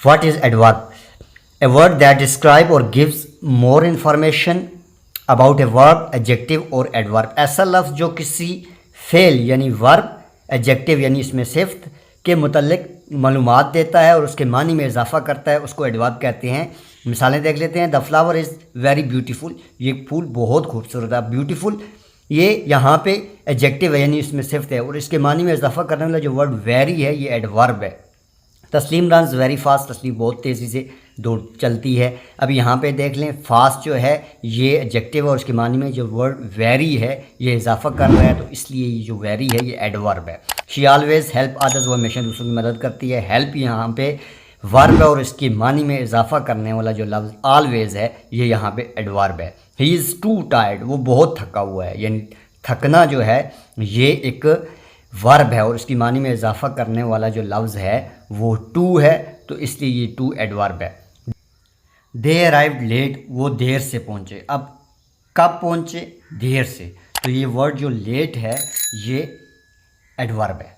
What is adverb? A word that describe और gives more information about a verb, adjective और adverb. ऐसा लफ्ज़ जो किसी फेल यानी वर्ब, एडजेक्टिव यानी इसमें सिफ्त के मुतल्लिक मालूमात देता है और उसके मानी में इजाफा करता है, उसको एडवर्ब कहते हैं। मिसालें देख लेते हैं। The flower is very beautiful, ये फूल बहुत खूबसूरत है। ब्यूटीफुल ये यहाँ पे एडजेक्टिव है यानी इसमें सिफ्त है, और इसके मानी में इजाफा करने वाला जो वर्ड वेरी है ये एडवर्ब है। तस्लीम रन्स वेरी फास्ट, तस्लीम बहुत तेज़ी से दौड़ चलती है। अब यहाँ पे देख लें, फास्ट जो है ये एडजेक्टिव है और उसके मानी में जो वर्ड वेरी है ये इजाफा कर रहा है, तो इसलिए ये जो वेरी है ये एडवर्ब है। शी ऑलवेज हेल्प अदर्स, वो हमेशा दूसरों की मदद करती है। हेल्प यहाँ पे वर्ब है और इसकी मानी में इजाफा करने वाला जो लफ्ज़ ऑलवेज है ये यहाँ पे एडवर्ब है। ही इज़ टू टायर्ड, वो बहुत थका हुआ है, यानी थकना जो है ये एक वर्ब है और इसकी मानी में इजाफा करने वाला जो लफ्ज़ है वो टू है, तो इसलिए ये टू एडवर्ब है। दे अराइव्ड लेट, वो देर से पहुँचे। अब कब पहुँचे? देर से, तो ये वर्ड जो लेट है ये एडवर्ब है।